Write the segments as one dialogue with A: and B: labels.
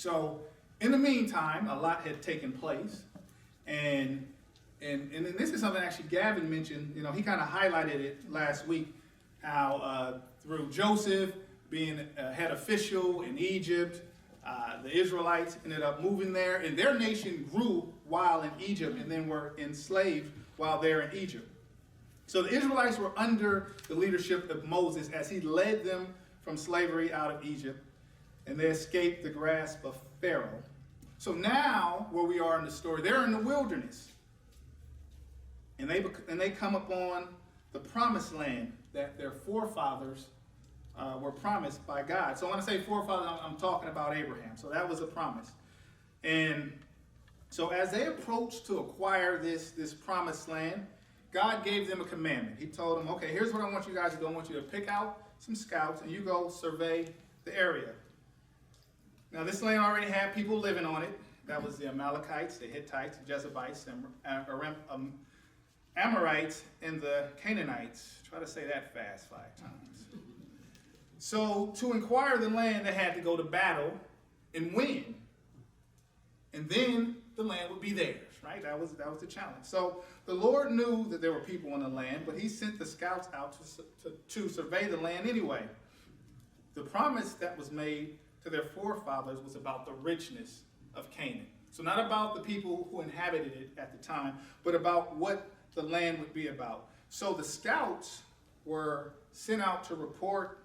A: So in the meantime, a lot had taken place, and then this is something actually Gavin mentioned. You know, he kind of highlighted it last week, how through Joseph being a head official in Egypt, the Israelites ended up moving there, and their nation grew while in Egypt, and then were enslaved while they're in Egypt. So the Israelites were under the leadership of Moses as he led them from slavery out of Egypt, and they escaped the grasp of Pharaoh. So now, where we are in the story, they're in the wilderness, and they come upon the promised land that their forefathers were promised by God. So when I say forefathers, I'm talking about Abraham. So that was a promise. And so as they approached to acquire this promised land, God gave them a commandment. He told them, okay, here's what I want you guys to do. I want you to pick out some scouts and you go survey the area. Now this land already had people living on it. That was the Amalekites, the Hittites, the Jebusites, Amorites, and the Canaanites. Try to say that fast 5 times. So to acquire the land, they had to go to battle and win. And then the land would be theirs, right? That was the challenge. So the Lord knew that there were people on the land, but he sent the scouts out to survey the land anyway. The promise that was made to their forefathers was about the richness of Canaan. So not about the people who inhabited it at the time, but about what the land would be about. So the scouts were sent out to report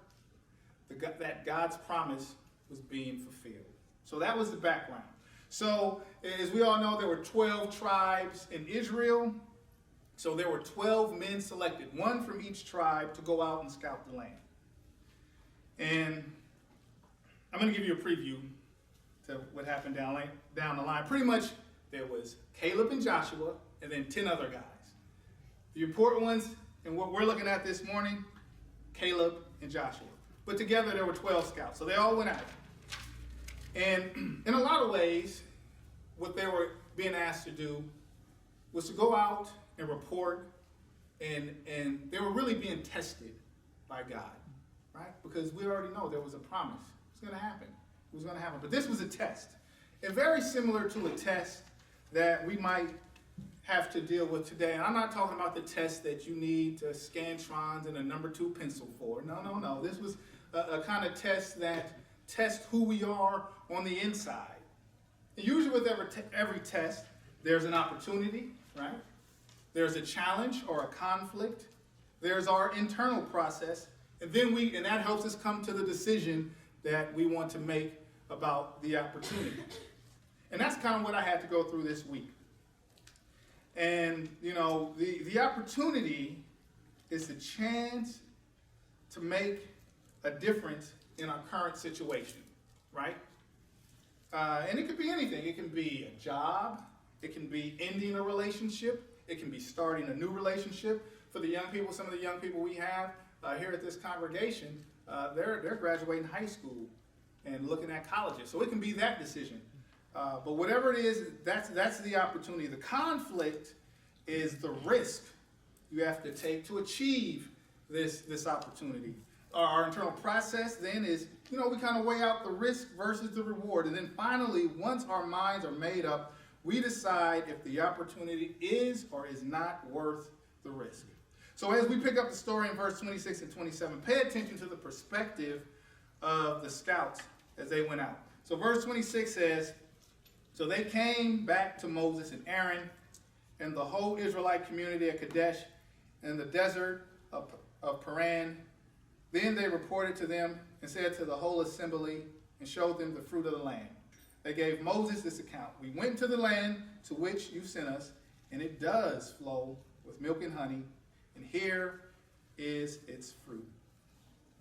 A: that God's promise was being fulfilled. So that was the background. So as we all know, there were 12 tribes in Israel. So there were 12 men selected, one from each tribe, to go out and scout the land. And I'm going to give you a preview to what happened down the line. Pretty much there was Caleb and Joshua and then 10 other guys. The important ones, and what we're looking at this morning, Caleb and Joshua. But together there were 12 scouts. So they all went out. And in a lot of ways, what they were being asked to do was to go out and report, and they were really being tested by God, right? Because we already know there was a promise. It's going to happen. It was going to happen. But this was a test. And very similar to a test that we might have to deal with today. And I'm not talking about the test that you need to Scantrons and a number 2 pencil for. No. This was a kind of test that tests who we are on the inside. And usually with every test, there's an opportunity, right? There's a challenge or a conflict. There's our internal process. And then and that helps us come to the decision that we want to make about the opportunity. And that's kind of what I had to go through this week. And, you know, the opportunity is the chance to make a difference in our current situation, right? And it could be anything. It can be a job. It can be ending a relationship. It can be starting a new relationship. For the young people, some of the young people we have here at this congregation, they're graduating high school and looking at colleges. So it can be that decision. But whatever it is, that's the opportunity. The conflict is the risk you have to take to achieve this opportunity. Our internal process then is, we kind of weigh out the risk versus the reward. And then finally, once our minds are made up, we decide if the opportunity is or is not worth the risk. So as we pick up the story in verse 26 and 27, pay attention to the perspective of the scouts as they went out. So verse 26 says, so they came back to Moses and Aaron and the whole Israelite community at Kadesh in the desert of Paran. Then they reported to them and said to the whole assembly and showed them the fruit of the land. They gave Moses this account. We went to the land to which you sent us, and it does flow with milk and honey, and here is its fruit.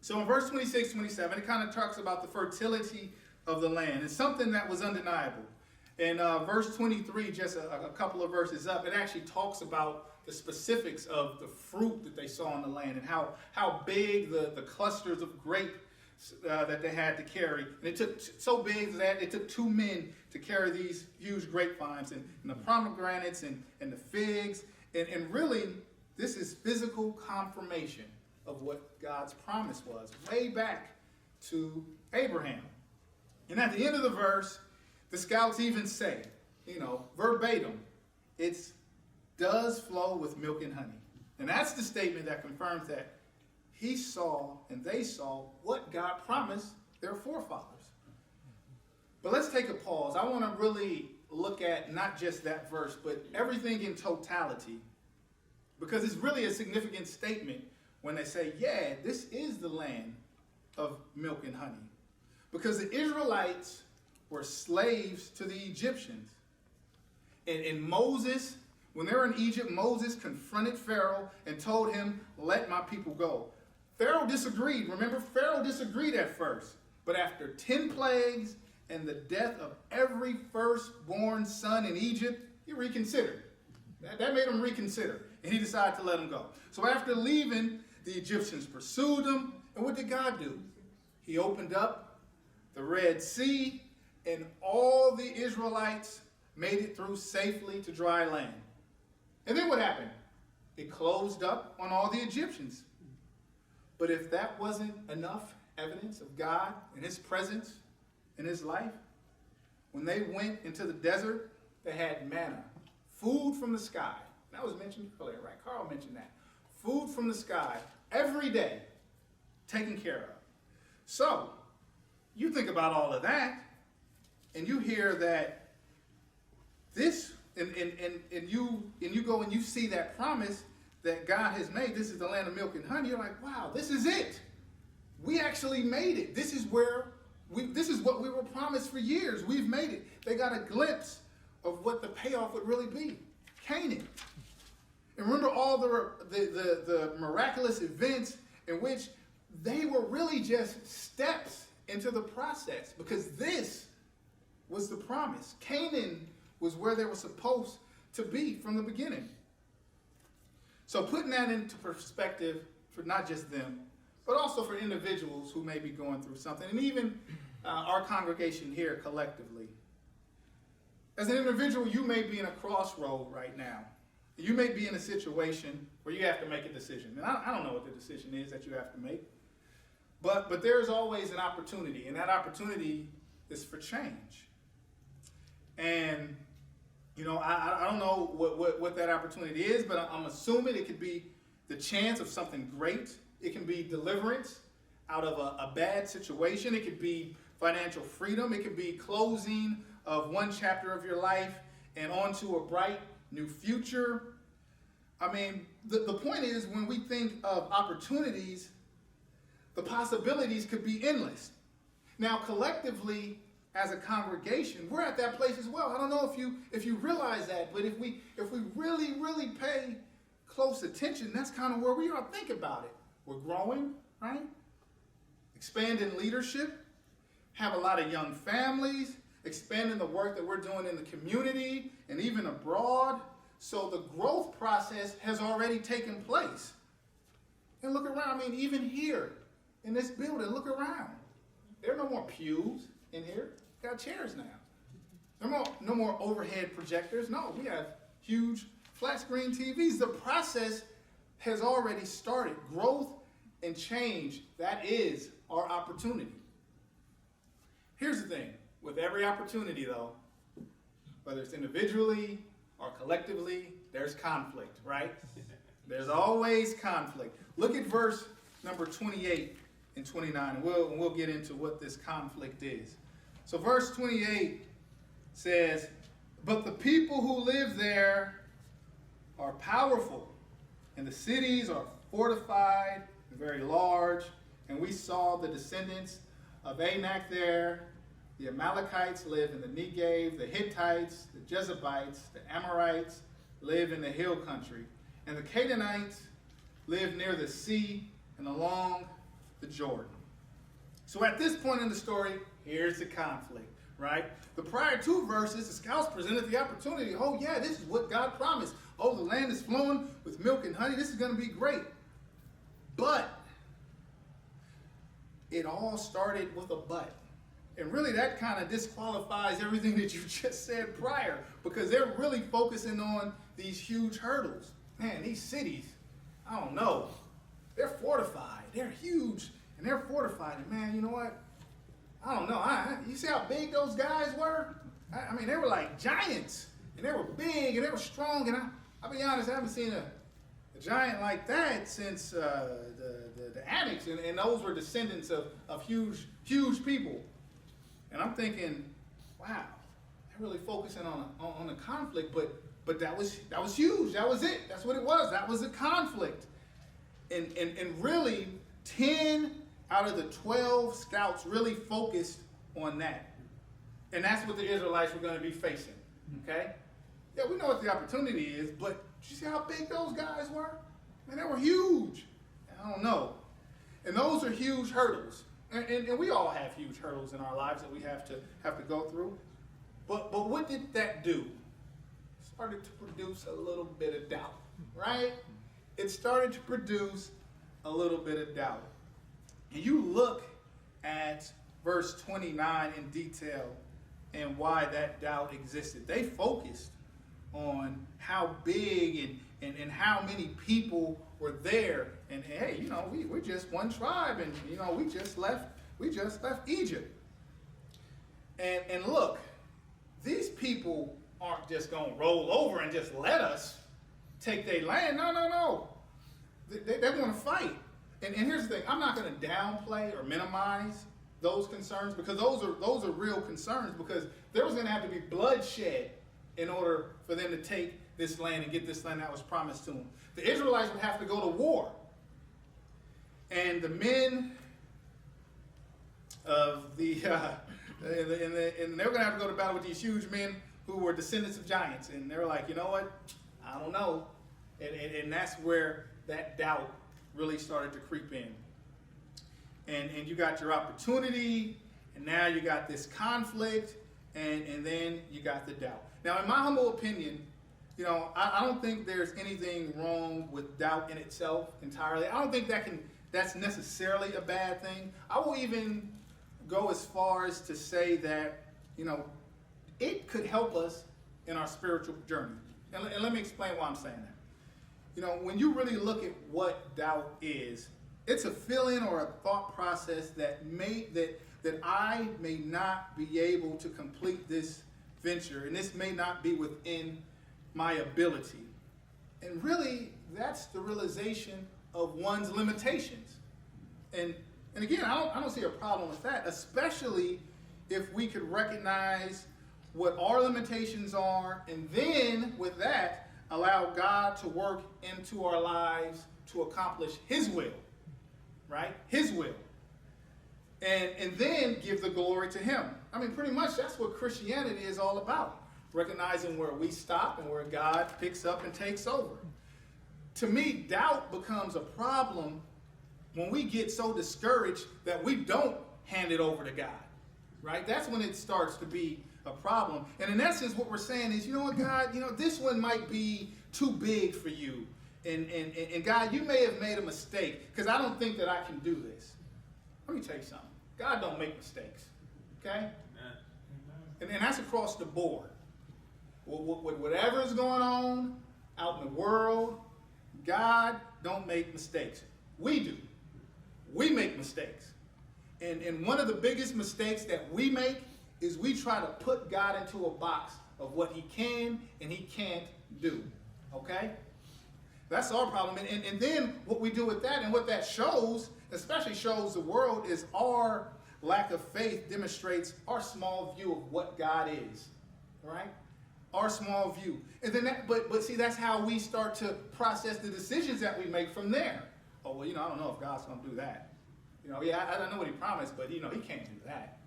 A: So in verse 26, 27, it kind of talks about the fertility of the land. It's something that was undeniable. In verse 23, just a couple of verses up, it actually talks about the specifics of the fruit that they saw on the land and how big the clusters of grape that they had to carry. And it took so big that it took 2 men to carry these huge grapevines and the pomegranates and the figs. And really, this is physical confirmation of what God's promise was way back to Abraham. And at the end of the verse, The scouts even say, verbatim, it does flow with milk and honey. And that's the statement that confirms that he saw and they saw what God promised their forefathers. But let's take a pause. I want to really look at not just that verse, but everything in totality. Because it's really a significant statement when they say, yeah, this is the land of milk and honey. Because the Israelites were slaves to the Egyptians. And Moses, when they were in Egypt, Moses confronted Pharaoh and told him, let my people go. Pharaoh disagreed. Remember, Pharaoh disagreed at first. But after 10 plagues and the death of every firstborn son in Egypt, he reconsidered. That made him reconsider. And he decided to let him go. So after leaving, the Egyptians pursued him. And what did God do? He opened up the Red Sea, and all the Israelites made it through safely to dry land. And then what happened? It closed up on all the Egyptians. But if that wasn't enough evidence of God and his presence in his life, when they went into the desert, they had manna, food from the sky. That was mentioned earlier, right? Carl mentioned that. Food from the sky every day, taken care of. So, you think about all of that, and you hear that this, and you go and you see that promise that God has made. This is the land of milk and honey. You're like, wow, this is it. We actually made it. This is what we were promised for years. We've made it. They got a glimpse of what the payoff would really be. Canaan. And remember all the miraculous events in which they were really just steps into the process, because this was the promise. Canaan was where they were supposed to be from the beginning. So putting that into perspective for not just them, but also for individuals who may be going through something, and even our congregation here collectively. As an individual, you may be in a crossroad right now. You may be in a situation where you have to make a decision. And I don't know what the decision is that you have to make. But there's always an opportunity, and that opportunity is for change. And, I don't know what that opportunity is, but I'm assuming it could be the chance of something great. It can be deliverance out of a bad situation. It could be financial freedom. It could be closing of one chapter of your life and onto a bright new future. I mean, the point is, when we think of opportunities, the possibilities could be endless. Now, collectively, as a congregation, we're at that place as well. I don't know if you realize that, but if we really, really pay close attention, that's kind of where we are. Think about it. We're growing, right? Expanding leadership, have a lot of young families, expanding the work that we're doing in the community and even abroad. So the growth process has already taken place. And look around. I mean, even here in this building, look around. There are no more pews in here. We got chairs now. No more overhead projectors. No, we have huge flat screen TVs. The process has already started. Growth and change, that is our opportunity. Here's the thing. With every opportunity, though, whether it's individually or collectively, there's conflict, right? There's always conflict. Look at verse number 28 and 29, and we'll get into what this conflict is. So verse 28 says, "But the people who live there are powerful, and the cities are fortified and very large. And we saw the descendants of Anak there. The Amalekites live in the Negev, the Hittites, the Jebusites, the Amorites live in the hill country, and the Canaanites live near the sea and along the Jordan." So at this point in the story, here's the conflict, right? The prior two verses, the scouts presented the opportunity. Oh yeah, this is what God promised. Oh, the land is flowing with milk and honey. This is going to be great. But it all started with a but. And really that kind of disqualifies everything that you just said prior, because they're really focusing on these huge hurdles. Man, these cities, I don't know. They're fortified. They're huge and they're fortified. And man, you know what? I don't know. You see how big those guys were? I mean, they were like giants, and they were big, and they were strong, and I'll be honest, I haven't seen a giant like that since the Annex, and those were descendants of huge people. And I'm thinking, wow, they're really focusing on the conflict, but that was huge. That was it. That's what it was. That was a conflict. And really, 10 out of the 12 scouts really focused on that. And that's what the Israelites were going to be facing. Okay? Yeah, we know what the opportunity is, but did you see how big those guys were? Man, they were huge. I don't know. And those are huge hurdles. And we all have huge hurdles in our lives that we have to go through. But what did that do? It started to produce a little bit of doubt, right? It started to produce a little bit of doubt. And you look at verse 29 in detail and why that doubt existed. They focused on how big and how many people were there. And hey, you know, we're just one tribe, and you know, we just left Egypt. And look, these people aren't just gonna roll over and just let us take their land. No. They want to fight. And here's the thing, I'm not gonna downplay or minimize those concerns, because those are real concerns, because there was gonna have to be bloodshed in order for them to take this land and get this land that was promised to them. The Israelites would have to go to war. And the men of and they were going to have to go to battle with these huge men who were descendants of giants. And they were like, you know what? I don't know. And that's where that doubt really started to creep in. And you got your opportunity, and now you got this conflict, and then you got the doubt. Now, in my humble opinion, you know, I don't think there's anything wrong with doubt in itself entirely. I don't think that's necessarily a bad thing. I will even go as far as to say that, you know, it could help us in our spiritual journey. And let me explain why I'm saying that. You know, when you really look at what doubt is, it's a feeling or a thought process that I may not be able to complete this venture, and this may not be within my ability. And really, that's the realization of one's limitations. And again, I don't see a problem with that, especially if we could recognize what our limitations are, and then with that, allow God to work into our lives to accomplish His will, right? His will. And then give the glory to Him. I mean, pretty much that's what Christianity is all about. Recognizing where we stop and where God picks up and takes over. To me, doubt becomes a problem when we get so discouraged that we don't hand it over to God, right? That's when it starts to be a problem. And in essence, what we're saying is, you know what, God, you know, this one might be too big for you. And God, you may have made a mistake, because I don't think that I can do this. Let me tell you something. God don't make mistakes, okay? And that's across the board. With whatever is going on out in the world, God don't make mistakes. We do. We make mistakes. And one of the biggest mistakes that we make is we try to put God into a box of what He can and He can't do. Okay? That's our problem. And then what we do with that, and what that shows, especially shows the world, is our lack of faith demonstrates our small view of what God is. Right? Our small view. And then but see, that's how we start to process the decisions that we make from there. Oh, well, you know, I don't know if God's going to do that. You know, yeah, I don't know what He promised, but, you know, He can't do that.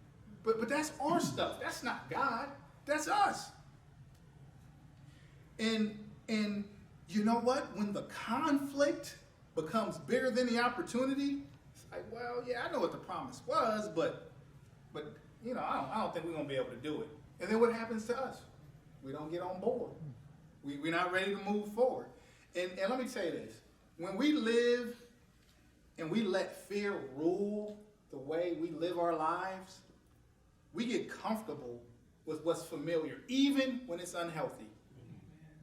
A: But that's our stuff. That's not God. That's us. And you know what? When the conflict becomes bigger than the opportunity, it's like, well, yeah, I know what the promise was, but you know, I don't think we're going to be able to do it. And then what happens to us? We don't get on board. We're not ready to move forward. And let me tell you this. When we live and we let fear rule the way we live our lives, we get comfortable with what's familiar, even when it's unhealthy.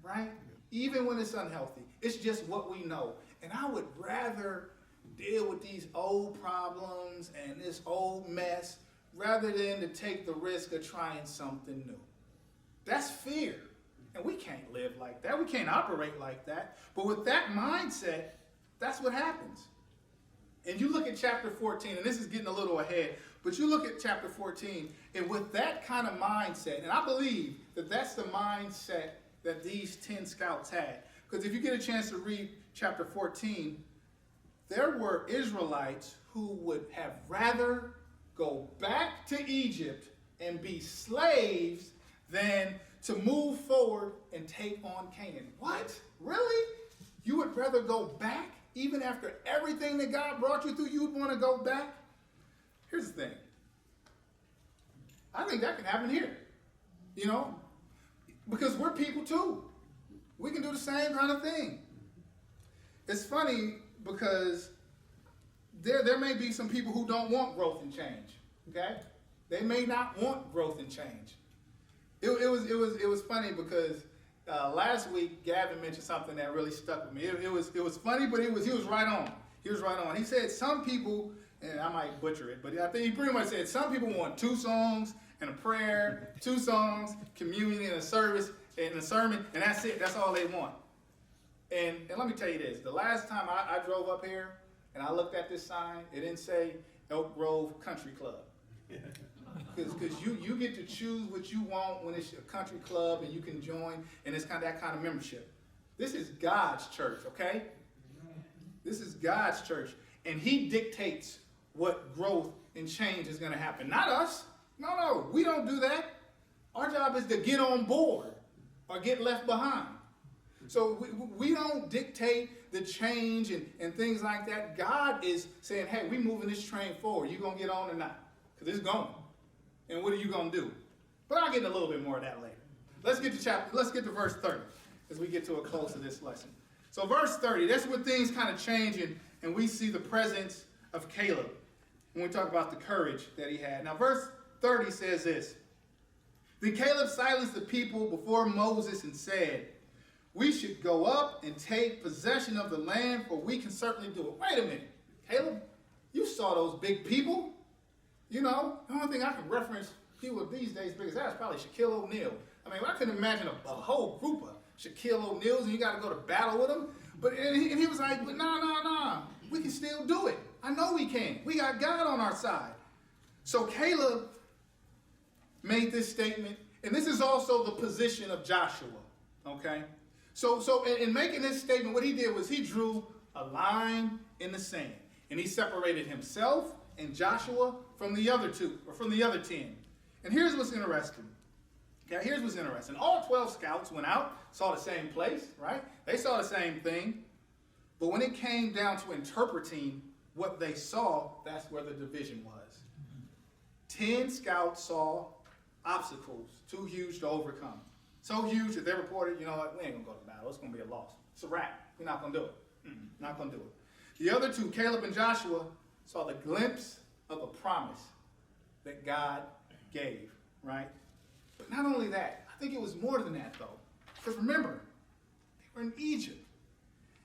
A: Right? Even when it's unhealthy. It's just what we know. And I would rather deal with these old problems and this old mess rather than to take the risk of trying something new. That's fear. And we can't live like that. We can't operate like that. But with that mindset, that's what happens. And you look at chapter 14, and this is getting a little ahead, but you look at chapter 14, and with that kind of mindset, and I believe that that's the mindset that these 10 scouts had. Because if you get a chance to read chapter 14, there were Israelites who would have rather go back to Egypt and be slaves than to move forward and take on Canaan. What? Really? You would rather go back? Even after everything that God brought you through, you would want to go back? Here's the thing. I think that can happen here. You know? Because we're people too. We can do the same kind of thing. It's funny because there may be some people who don't want growth and change. Okay? They may not want growth and change. It was funny because last week Gavin mentioned something that really stuck with me. It was funny, but he was right on. He was right on. He said some people, and I might butcher it, but I think he pretty much said some people want 2 songs and a prayer, 2 songs, communion, and a service, and a sermon, and that's it. That's all they want. And let me tell you this. The last time I drove up here and I looked at this sign, it didn't say Elk Grove Country Club. Because you get to choose what you want when it's a country club and you can join, and it's kind of that kind of membership. This is God's church, okay? This is God's church. And he dictates what growth and change is going to happen. Not us. No, we don't do that. Our job is to get on board or get left behind. So we don't dictate the change and things like that. God is saying, hey, we moving this train forward. You going to get on or not? Because it's going. And what are you going to do? But I'll get a little bit more of that later. Let's get to verse 30 as we get to a close of this lesson. So verse 30, that's where things kind of change and we see the presence of Caleb when we talk about the courage that he had. Now verse 30 says this. Then Caleb silenced the people before Moses and said, we should go up and take possession of the land, for we can certainly do it. Wait a minute, Caleb, you saw those big people. You know, the only thing I can reference people these days big as that is probably Shaquille O'Neal. I mean, I couldn't imagine a whole group of Shaquille O'Neals and you got to go to battle with them. And he was like, nah, we can still do it. I know we can. We got God on our side. So Caleb made this statement, and this is also the position of Joshua, okay? So in making this statement, what he did was he drew a line in the sand, and he separated himself and Joshua from the other 2, or from the other 10. And here's what's interesting. Okay, here's what's interesting. All 12 scouts went out, saw the same place, right? They saw the same thing. But when it came down to interpreting what they saw, that's where the division was. 10 scouts saw obstacles too huge to overcome. So huge that they reported, you know what, we ain't going to go to battle. It's going to be a loss. It's a wrap. We're not going to do it. Not going to do it. The other 2, Caleb and Joshua, saw the glimpse of a promise that God gave, right? But not only that, I think it was more than that, though. Because remember, they were in Egypt.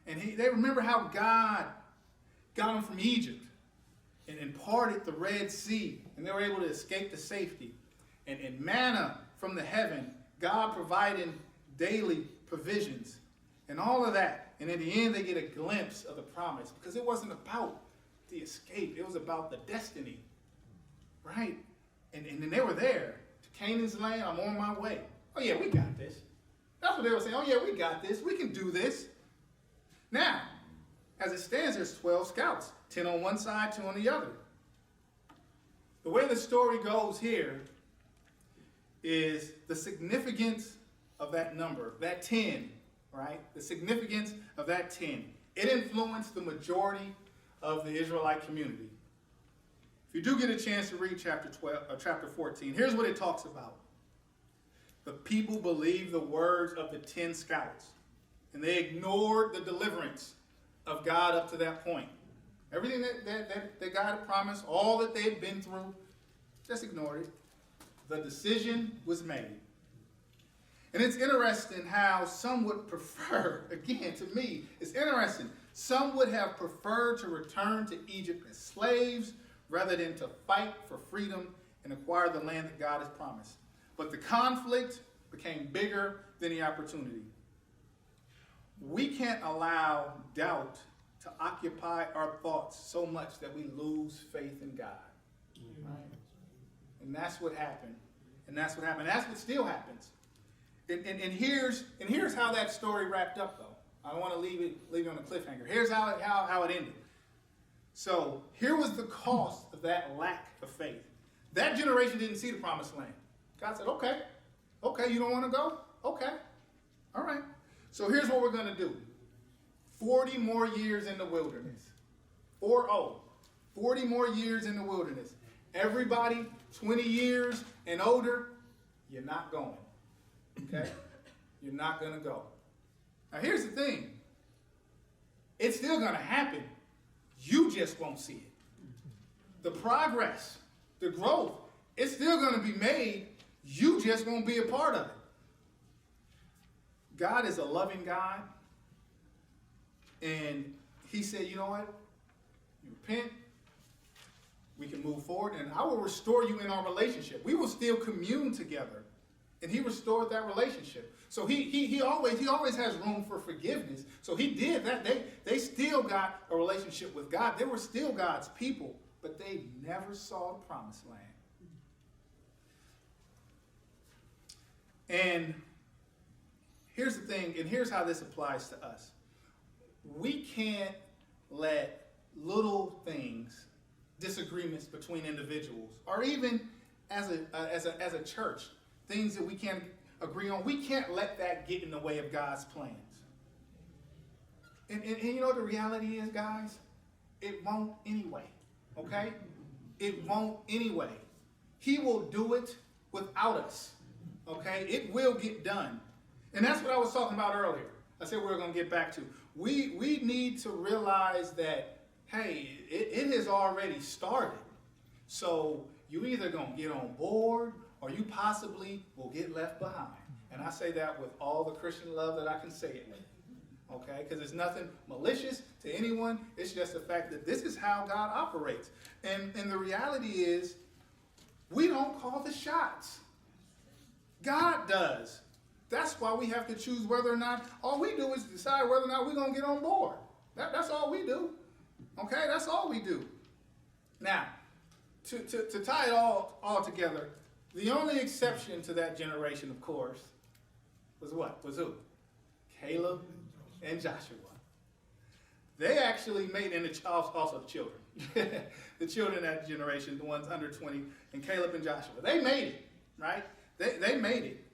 A: And they remember how God got them from Egypt and parted the Red Sea. And they were able to escape to safety. And manna from the heaven, God providing daily provisions. And all of that. And in the end, they get a glimpse of the promise. Because it wasn't about the escape. It was about the destiny. Right? And then they were there. To Canaan's land, I'm on my way. Oh yeah, we got this. That's what they were saying. Oh yeah, we got this. We can do this. Now, as it stands, there's 12 scouts. 10 on one side, 2 on the other. The way the story goes here is the significance of that number, that 10, right? The significance of that 10. It influenced the majority of the Israelite community. If you do get a chance to read chapter 14, here's what it talks about. The people believed the words of the 10 scouts, and they ignored the deliverance of God up to that point. Everything that God had promised, all that they had been through, just ignored it. The decision was made. And it's interesting how some would prefer, again, to me, it's interesting. Some would have preferred to return to Egypt as slaves rather than to fight for freedom and acquire the land that God has promised. But the conflict became bigger than the opportunity. We can't allow doubt to occupy our thoughts so much that we lose faith in God. Right? And that's what happened. And that's what happened. That's what still happens. And here's how that story wrapped up, though. I don't want to leave it on a cliffhanger. Here's how it ended. So here was the cost of that lack of faith. That generation didn't see the promised land. God said, okay, you don't want to go? Okay, all right. So here's what we're going to do. 40 more years in the wilderness. 40 more years in the wilderness. Everybody 20 years and older, you're not going. Okay? You're not going to go. Now here's the thing. It's still going to happen. You just won't see it. The progress, the growth, it's still going to be made. You just won't be a part of it. God is a loving God. And he said, you know what? You repent. We can move forward. And I will restore you in our relationship. We will still commune together. And he restored that relationship. So he always has room for forgiveness. So he did that. They still got a relationship with God. They were still God's people. But they never saw the promised land. And here's the thing, and here's how this applies to us. We can't let little things, disagreements between individuals, or even as a church, things that we can't agree on, we can't let that get in the way of God's plans. And you know what the reality is, guys? It won't anyway, okay? It won't anyway. He will do it without us, okay? It will get done. And that's what I was talking about earlier. I said we're going to get back to. We need to realize that, hey, it has already started. So you either going to get on board or you possibly will get left behind. And I say that with all the Christian love that I can say it with. Okay? Because it's nothing malicious to anyone. It's just the fact that this is how God operates. And the reality is, we don't call the shots. God does. That's why we have to choose whether or not, all we do is decide whether or not we're going to get on board. That's all we do. Okay? That's all we do. Now, to tie it all together, the only exception to that generation, of course, was what? Was who? Caleb and Joshua. They actually made, and also the children. The children of that generation, the ones under 20, and Caleb and Joshua. They made it, right? They made it.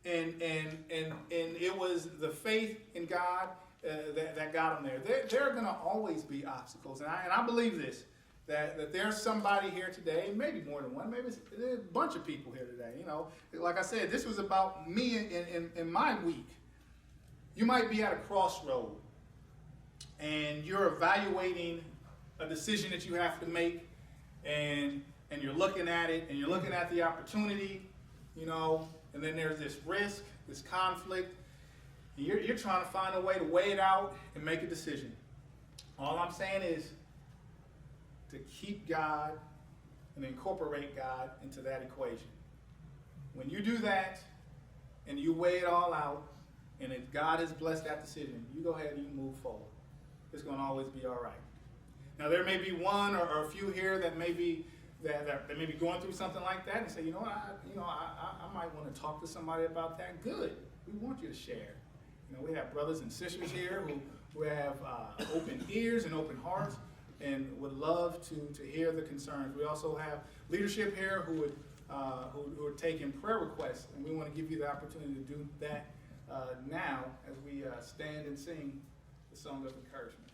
A: And it was the faith in God that got them there. There are going to always be obstacles. And I believe this, that there's somebody here today, maybe more than one, maybe there's a bunch of people here today. You know, like I said, this was about me in my week. You might be at a crossroad and you're evaluating a decision that you have to make, and you're looking at it, and you're looking at the opportunity, you know, and then there's this risk, this conflict. And you're trying to find a way to weigh it out and make a decision. All I'm saying is to keep God and incorporate God into that equation. When you do that and you weigh it all out, and if God has blessed that decision, you go ahead and you move forward. It's going to always be all right. Now, there may be one or a few here that may be going through something like that and say, you know, I might want to talk to somebody about that. Good. We want you to share. You know, we have brothers and sisters here who have open ears and open hearts and would love to hear the concerns. We also have leadership here who are taking prayer requests, and we want to give you the opportunity to do that now as we stand and sing the song of encouragement.